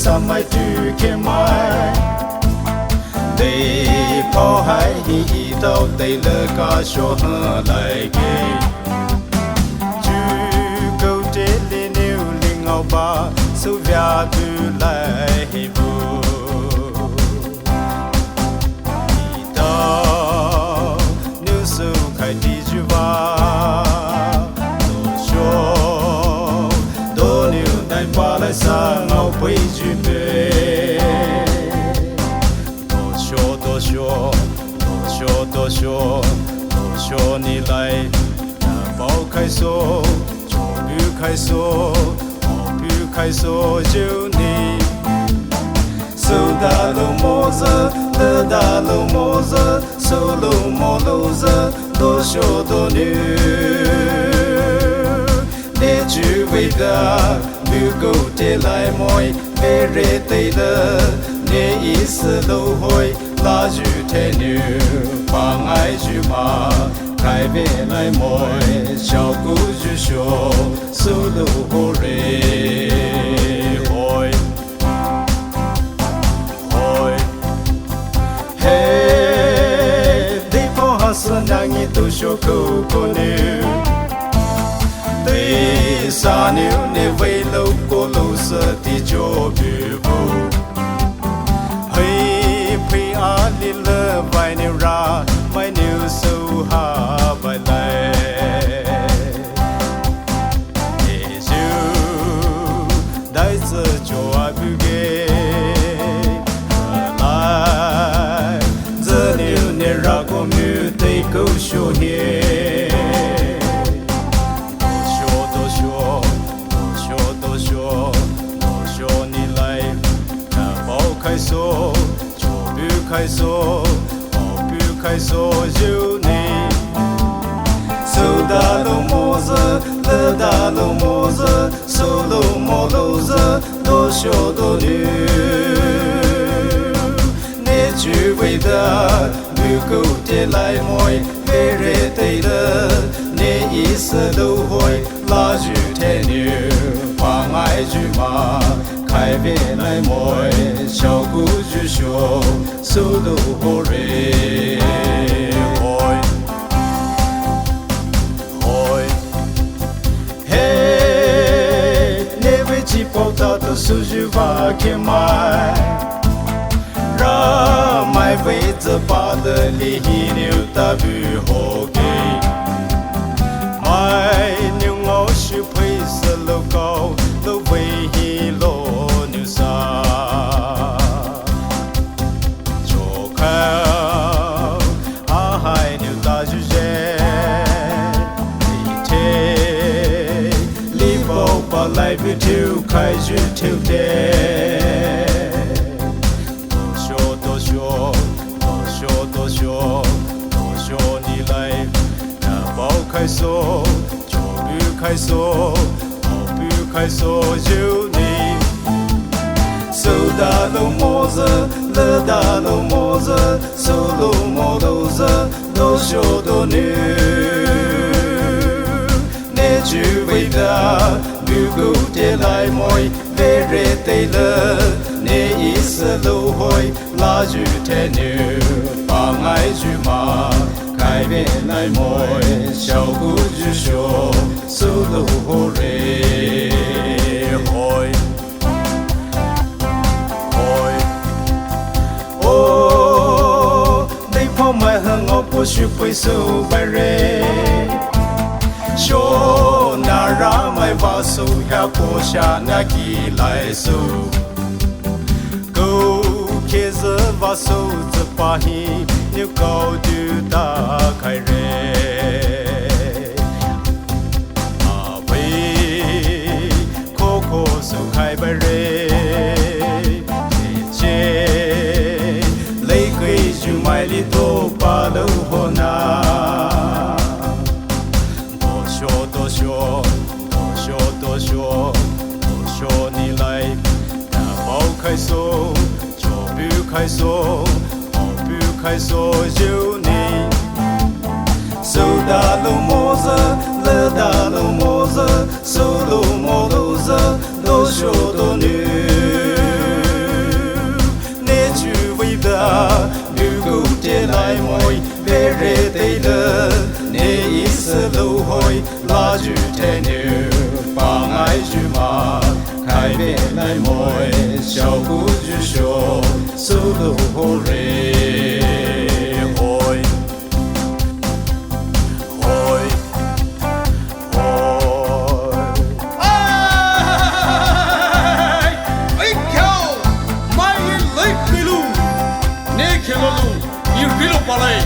sa mai tu ke mai Tây phó hai hi tao tây lơ ca sho hơ lại kê Chú câu tế lê nêu linh ngao ba Sâu vya tu lại hi bù Hi tao nêu sâu khai đi chú ba Tô sho Tô nêu đại ba lại sa ngao bấy chú bê多少你来，包开锁，就不开锁，不开锁就你。手打路摸着，乐打路摸着，手路摸路着，多少多女，你只为的不够的来摸，别人对的，你意思都会。拉住天牛，放爱住马，改变来莫，照顾住手，速度好嘞，嘿，地方还是让你都小口口牛，对沙牛你为路过路色的脚步步。阿里了白牛拉，白牛手哈白来，也就带着脚啊不给来，这牛你拉过牛对狗小黑，多少你来，包开锁。开锁，不开锁就你。手打路摸着，乐打路摸着，手路摸路着，多少多女。你只为的不够的来摸，别人对的，你一时都会拉住天牛，放爱住马。改变来莫，照顾住手，速度好嘞，嘿，你为起跑道的数据把给买，让买位子把的利益牛大不好给，买牛我是配色路高，路为一路。来不就开始跳的，多少你来，包开锁，就不开锁，不开锁就你。手打路摸着，乐打路摸着，手路摸路着，多少多女，你只为的。不够的来摸，别人对了，你一时都会拉住天牛，放爱住马，改变来摸，照顾住手，速度好嘞，哦，你跑买很我不许会手白人。说那让买把手呀过下那起来手，狗开始把手子把hin你高就打开人，阿喂，可可手开白人，姐，雷鬼就买里头把路好拿。多少你来，包开锁，就不开锁，不开锁就你。手打路摸着，乐打路摸着，手路摸路着，多少多女。小姑子说，走路好累，嘿，嘿，嘿。哎，kau mai lek pilu, ne kelolu, you pilu palai.